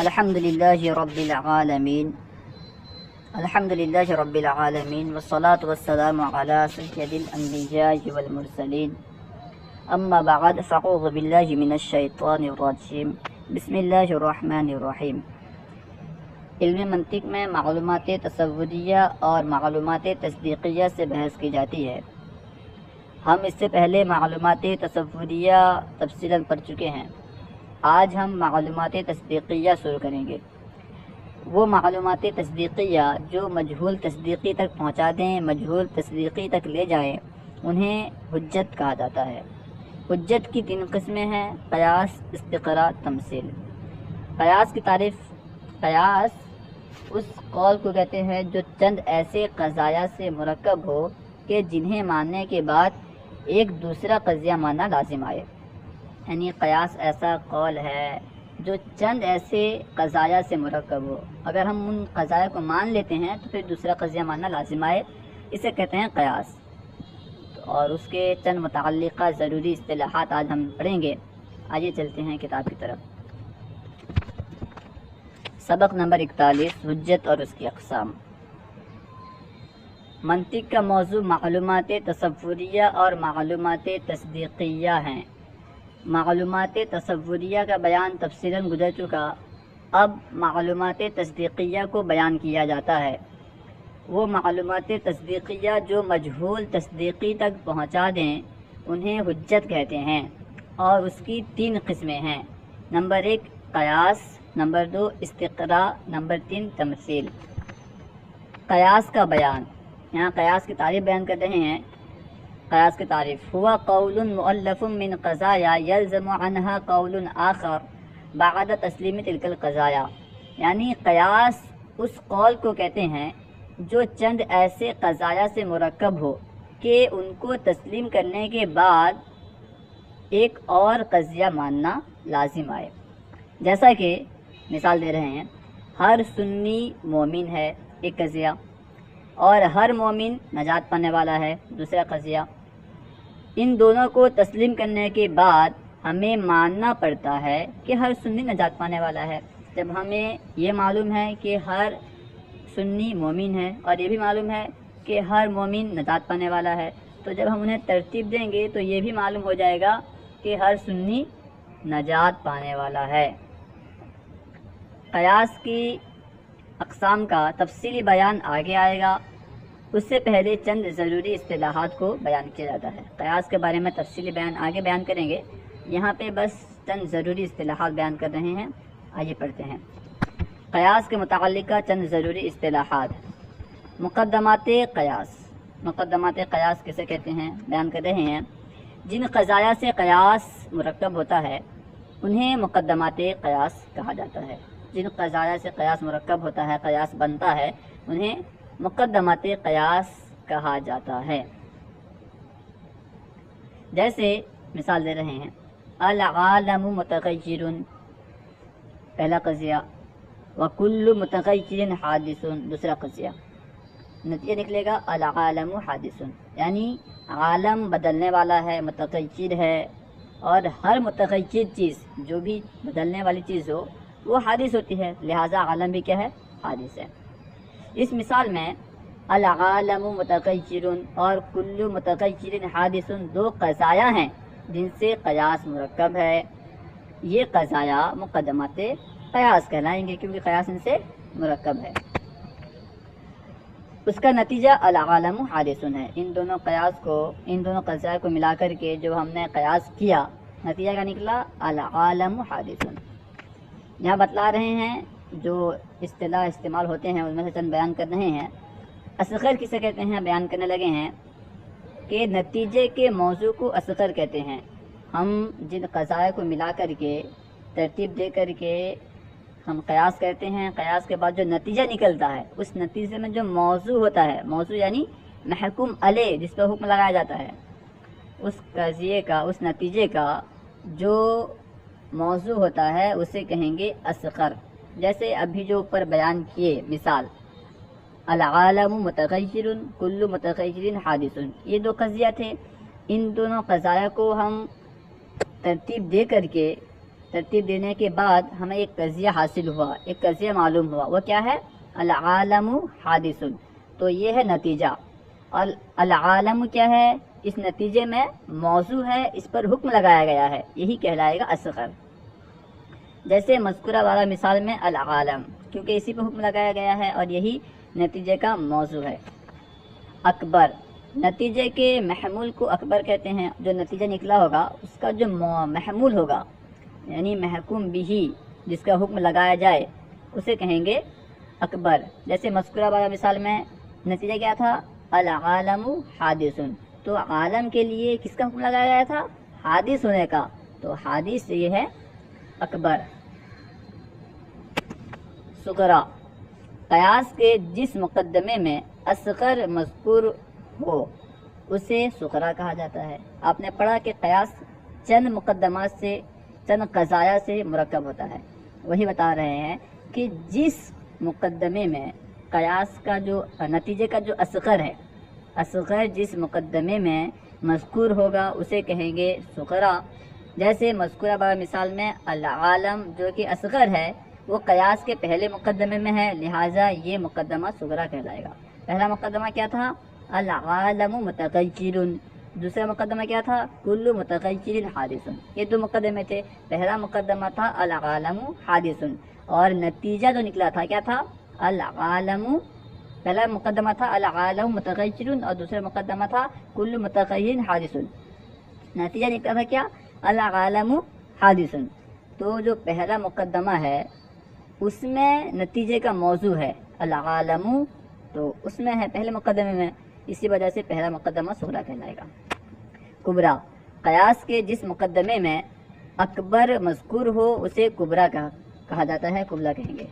الحمد للہ رب العالمین والصلاة والسلام علی سید الانبیاء والمرسلین اما بعد فاعوذ باللہ من الشیطان الرجیم بسم اللہ الرحمن الرحیم۔ علم منطق میں معلومات تصوریہ اور معلومات تصدیقیہ سے بحث کی جاتی ہے۔ ہم اس سے پہلے معلومات تصوریہ تفصیلاً پڑھ چکے ہیں۔ آج ہم معلومات تصدیقیہ شروع کریں گے۔ وہ معلومات تصدیقیہ جو مجہول تصدیقی تک پہنچا دیں، مجہول تصدیقی تک لے جائیں، انہیں حجت کہا جاتا ہے۔ حجت کی 3 قسمیں ہیں: قیاس، استقراء، تمثیل۔ قیاس کی تعریف: قیاس اس قول کو کہتے ہیں جو چند ایسے قضایا سے مرکب ہو کہ جنہیں ماننے کے بعد ایک دوسرا قضیہ ماننا لازم آئے۔ یعنی قیاس ایسا قول ہے جو چند ایسے قضایا سے مرکب ہو، اگر ہم ان قضایا کو مان لیتے ہیں تو پھر دوسرا قضیہ ماننا لازم آئے، اسے کہتے ہیں قیاس۔ اور اس کے چند متعلقہ ضروری اصطلاحات آج ہم پڑھیں گے۔ آئیے چلتے ہیں کتاب کی طرف۔ سبق نمبر 41، حجت اور اس کی اقسام۔ منطق کا موضوع معلومات تصوریہ اور معلومات تصدیقیہ ہیں۔ معلومات تصوریہ کا بیان تفصیلاً گزر چکا، اب معلومات تصدیقیہ کو بیان کیا جاتا ہے۔ وہ معلومات تصدیقیہ جو مجہول تصدیقی تک پہنچا دیں انہیں حجت کہتے ہیں، اور اس کی 3 قسمیں ہیں: نمبر 1 قیاس، نمبر 2 استقراء، نمبر 3 تمثیل۔ قیاس کا بیان، یہاں قیاس کی تعریف بیان کر رہے ہیں۔ قیاس کی تعریف: ہوا قول مؤلف من قضایا یلزم عنہا قول آخر بعد تسلیم تلک القضایا۔ یعنی قیاس اس قول کو کہتے ہیں جو چند ایسے قضایا سے مرکب ہو کہ ان کو تسلیم کرنے کے بعد ایک اور قضیہ ماننا لازم آئے۔ جیسا کہ مثال دے رہے ہیں، ہر سنی مومن ہے، ایک قضیہ، اور ہر مومن نجات پانے والا ہے، دوسرا قضیہ۔ ان دونوں کو تسلیم کرنے کے بعد ہمیں ماننا پڑتا ہے کہ ہر سنی نجات پانے والا ہے۔ جب ہمیں یہ معلوم ہے کہ ہر سنی مومن ہے اور یہ بھی معلوم ہے کہ ہر مومن نجات پانے والا ہے، تو جب ہم انہیں ترتیب دیں گے تو یہ بھی معلوم ہو جائے گا کہ ہر سنی نجات پانے والا ہے۔ قیاس کی اقسام کا تفصیلی بیان آگے آئے گا، اس سے پہلے چند ضروری اصطلاحات کو بیان کیا جاتا ہے۔ قیاس کے بارے میں تفصیلی بیان آگے بیان کریں گے، یہاں پہ بس چند ضروری اصطلاحات بیان کر رہے ہیں۔ آئیے پڑھتے ہیں۔ قیاس کے متعلقہ چند ضروری اصطلاحات۔ مقدمات قیاس۔ مقدمات قیاس کسے کہتے ہیں بیان کر رہے ہیں: جن قضایا سے قیاس مرکب ہوتا ہے انہیں مقدمات قیاس کہا جاتا ہے۔ جن قضایا سے قیاس مرکب ہوتا ہے، قیاس بنتا ہے، انہیں مقدمات قیاس کہا جاتا ہے۔ جیسے مثال دے رہے ہیں، العالم متغیر، پہلا قضیہ، وکل متغیر حادث، دوسرا قضیہ۔ نتیجہ نکلے گا العالم حادث، یعنی عالم بدلنے والا ہے، متغیر ہے، اور ہر متغیر چیز جو بھی بدلنے والی چیز ہو وہ حادث ہوتی ہے، لہٰذا عالم بھی کیا ہے؟ حادث ہے۔ اس مثال میں العالم متغیر اور کل متغیر حادث 2 قضایا ہیں جن سے قیاس مرکب ہے۔ یہ قضایا مقدمات قیاس کہلائیں گے کیونکہ قیاس ان سے مرکب ہے۔ اس کا نتیجہ العالم حادث ہے۔ ان دونوں قضایا کو ملا کر کے جو ہم نے قیاس کیا، نتیجہ کا نکلا العالم حادث۔ یہاں بتلا رہے ہیں جو اصطلاح استعمال ہوتے ہیں ان میں سے چند بیان کر رہے ہیں۔ اصغر کسے کہتے ہیں بیان کرنے لگے ہیں کہ نتیجے کے موضوع کو اصغر کہتے ہیں۔ ہم جن قضایا کو ملا کر کے ترتیب دے کر کے ہم قیاس کرتے ہیں، قیاس کے بعد جو نتیجہ نکلتا ہے اس نتیجے میں جو موضوع ہوتا ہے، موضوع یعنی محکوم علیہ جس پہ حکم لگایا جاتا ہے، اس قضیے کا، اس نتیجے کا جو موضوع ہوتا ہے اسے کہیں گے اصغر۔ جیسے ابھی جو اوپر بیان کیے مثال، العالم متغیر کل متغیر حادث، یہ 2 قضیہ تھے۔ ان دونوں قضایا کو ہم ترتیب دے کر کے ترتیب دینے کے بعد ہمیں ایک قضیہ حاصل ہوا، ایک قضیہ معلوم ہوا، وہ کیا ہے؟ العالم حادث، تو یہ ہے نتیجہ۔ اور العالم کیا ہے؟ اس نتیجے میں موضوع ہے، اس پر حکم لگایا گیا ہے، یہی کہلائے گا اصغر۔ جیسے مذکورہ والا مثال میں العالم، کیونکہ اسی پہ حکم لگایا گیا ہے اور یہی نتیجے کا موضوع ہے۔ اکبر، نتیجے کے محمول کو اکبر کہتے ہیں، جو نتیجہ نکلا ہوگا اس کا جو محمول ہوگا یعنی محکوم بھی، جس کا حکم لگایا جائے اسے کہیں گے اکبر۔ جیسے مذکورہ والا مثال میں نتیجہ کیا تھا؟ العالم حادث، تو عالم کے لیے کس کا حکم لگایا گیا تھا؟ حادث ہونے کا، تو حادث یہ ہے اکبر۔ صغرا، قیاس کے جس مقدمے میں اصغر مذکور ہو اسے صغرا کہا جاتا ہے۔ آپ نے پڑھا کہ قیاس چند مقدمات سے، چند قضایا سے مرکب ہوتا ہے، وہی بتا رہے ہیں کہ جس مقدمے میں قیاس کا جو نتیجے کا جو اصغر ہے، اصغر جس مقدمے میں مذکور ہوگا اسے کہیں گے صغرا۔ جیسے مذکورہ والا مثال میں العالم جو کہ اصغر ہے وہ قیاس کے پہلے مقدمے میں ہے، لہٰذا یہ مقدمہ صغرا کہلائے گا۔ پہلا مقدمہ کیا تھا؟ العالم متغیر، دوسرا مقدمہ کیا تھا؟ کل متغیر حادث۔ یہ دو مقدمے تھے، پہلا مقدمہ تھا العالم حادث اور نتیجہ جو نکلا تھا کیا تھا؟ العالم، پہلا مقدمہ تھا العالم متغیر اور دوسرا مقدمہ تھا کل متغیر حادث، نتیجہ نکلا تھا کیا؟ العالم حادث۔ تو جو پہلا مقدمہ ہے اس میں نتیجے کا موضوع ہے العالم، تو اس میں ہے پہلے مقدمے میں، اسی وجہ سے پہلا مقدمہ صغرا کہلائے گا۔ کبرا، قیاس کے جس مقدمے میں اکبر مذکور ہو اسے کبرا کہا جاتا ہے، کبرا کہیں گے۔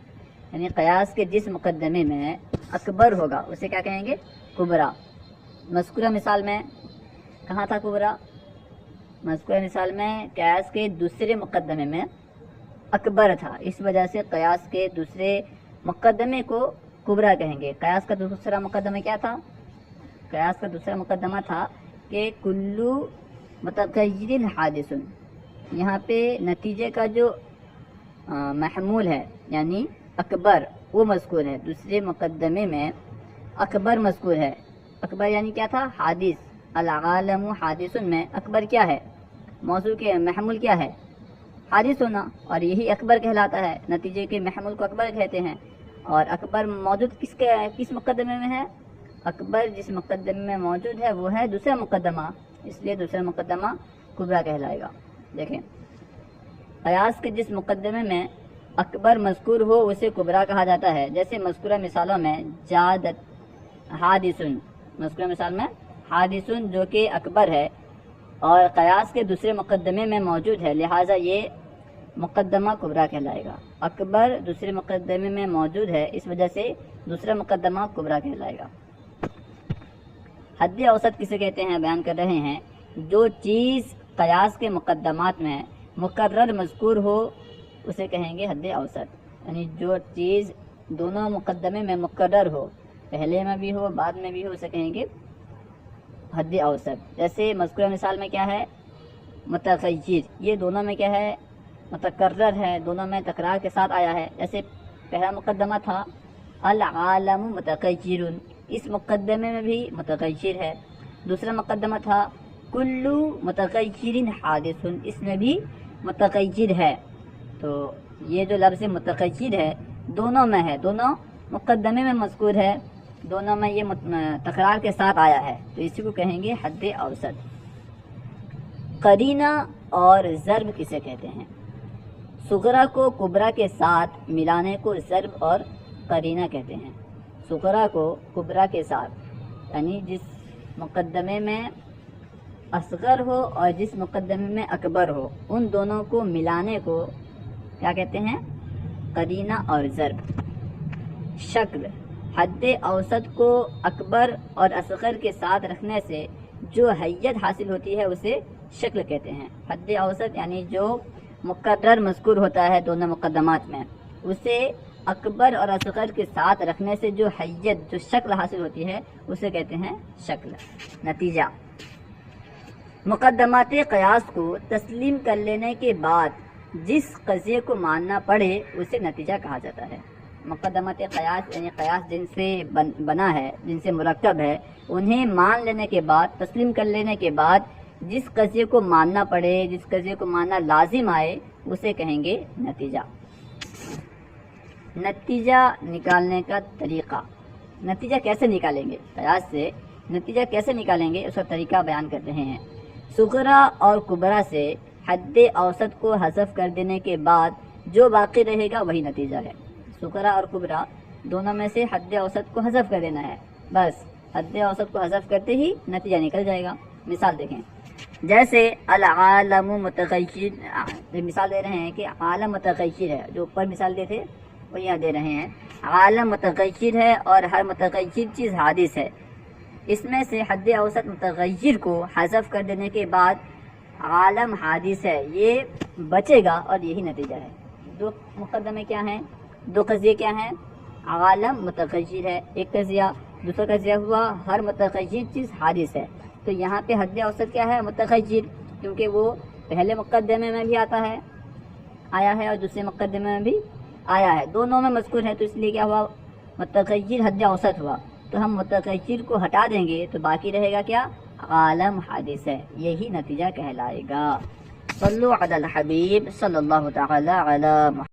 یعنی قیاس کے جس مقدمے میں اکبر ہوگا اسے کیا کہیں گے؟ کبرا۔ مذکورہ مثال میں کہاں تھا کبرا؟ مذکورہ مثال میں قیاس کے دوسرے مقدمے میں اکبر تھا، اس وجہ سے قیاس کے دوسرے مقدمے کو کبرا کہیں گے۔ قیاس کا دوسرا مقدمہ کیا تھا؟ قیاس کا دوسرا مقدمہ تھا کہ کلو متغیر حادث، یہاں پہ نتیجے کا جو محمول ہے یعنی اکبر وہ مذکور ہے، دوسرے مقدمے میں اکبر مذکور ہے۔ اکبر یعنی کیا تھا؟ حادث۔ العالم حادث میں اکبر کیا ہے؟ موضوع کے محمول کیا ہے؟ حادث ہونا، اور یہی اکبر کہلاتا ہے، نتیجے کے محمول کو اکبر کہتے ہیں۔ اور اکبر موجود کس مقدمے میں ہے؟ اکبر جس مقدمے میں موجود ہے وہ ہے دوسرا مقدمہ، اس لیے دوسرا مقدمہ کبرا کہلائے گا۔ دیکھیں، قیاس کے جس مقدمے میں اکبر مذکور ہو اسے کبرا کہا جاتا ہے۔ جیسے مذکورہ مثالوں میں جادت حادث، مذکورہ مثال میں حادث جو کہ اکبر ہے اور قیاس کے دوسرے مقدمے میں موجود ہے، لہٰذا یہ مقدمہ کبرا کہلائے گا۔ اکبر دوسرے مقدمے میں موجود ہے، اس وجہ سے دوسرا مقدمہ کبرا کہلائے گا۔ حد اوسط کسے کہتے ہیں بیان کر رہے ہیں؟ جو چیز قیاس کے مقدمات میں مقرر مذکور ہو اسے کہیں گے حد اوسط، یعنی جو چیز دونوں مقدمے میں مقرر ہو، پہلے میں بھی ہو بعد میں بھی ہو، اسے کہیں گے حد اوسط۔ جیسے مذکورہ مثال میں کیا ہے؟ متغیر، یہ دونوں میں کیا ہے؟ متکرر ہے، دونوں میں تکرار کے ساتھ آیا ہے۔ جیسے پہلا مقدمہ تھا العالم متغیر، اس مقدمے میں بھی متغیر ہے۔ دوسرا مقدمہ تھا کلو متغیر حادث، اس میں بھی متغیر ہے۔ تو یہ جو لفظ متغیر ہے دونوں میں ہے، دونوں مقدمے میں مذکور ہے، دونوں میں یہ تکرار کے ساتھ آیا ہے، تو اسی کو کہیں گے حد اوسط۔ قرینہ اور ضرب کسے کہتے ہیں؟ صغرا کو کبرا کے ساتھ ملانے کو ضرب اور قرینہ کہتے ہیں۔ صغرا کو کبرا کے ساتھ، یعنی جس مقدمے میں اصغر ہو اور جس مقدمے میں اکبر ہو، ان دونوں کو ملانے کو کیا کہتے ہیں؟ قرینہ اور ضرب۔ شکل، حد اوسط کو اکبر اور اصغر کے ساتھ رکھنے سے جو حیت حاصل ہوتی ہے اسے شکل کہتے ہیں۔ حد اوسط یعنی جو مقرر مذکور ہوتا ہے دونوں مقدمات میں، اسے اکبر اور اصغر کے ساتھ رکھنے سے جو حیت، جو شکل حاصل ہوتی ہے اسے کہتے ہیں شکل۔ نتیجہ، مقدمات قیاس کو تسلیم کر لینے کے بعد جس قضیے کو ماننا پڑے اسے نتیجہ کہا جاتا ہے۔ مقدمات قیاس یعنی قیاس جن سے بنا ہے، جن سے مرکب ہے، انہیں مان لینے کے بعد، تسلیم کر لینے کے بعد جس قضیے کو ماننا پڑے، جس قضیے کو ماننا لازم آئے، اسے کہیں گے نتیجہ۔ نتیجہ نکالنے کا طریقہ، نتیجہ کیسے نکالیں گے؟ قیاس سے نتیجہ کیسے نکالیں گے اس کا طریقہ بیان کر رہے ہیں۔ صغرا اور کبرا سے حد اوسط کو حذف کر دینے کے بعد جو باقی رہے گا وہی نتیجہ ہے۔ صغرا اور کبرا دونوں میں سے حد اوسط کو حذف کر دینا ہے، بس حد اوسط کو حذف کرتے ہی نتیجہ نکل جائے گا۔ مثال دیکھیں، جیسے العالم متغیر، مثال دے رہے ہیں کہ عالم متغیر ہے، جو اوپر مثال دے تھے وہ یہاں دے رہے ہیں، عالم متغیر ہے اور ہر متغیر چیز حادث ہے۔ اس میں سے حد اوسط متغیر کو حذف کر دینے کے بعد عالم حادث ہے یہ بچے گا اور یہی نتیجہ ہے۔ دو مقدمے کیا ہیں؟ دو قضیے کیا ہیں؟ عالم متغیر ہے ایک قضیہ، دوسرا قضیہ ہوا ہر متغیر چیز حادث ہے۔ تو یہاں پہ حد اوسط کیا ہے؟ متغیر، کیونکہ وہ پہلے مقدمے میں بھی آیا ہے اور دوسرے مقدمے میں بھی آیا ہے، دونوں میں مذکور ہے، تو اس لیے کیا ہوا؟ متغیر حد اوسط ہوا۔ تو ہم متغیر کو ہٹا دیں گے تو باقی رہے گا کیا؟ عالم حادث ہے، یہی نتیجہ کہلائے گا۔ صلو علی الحبیب صلی اللہ تعالی علی محمد۔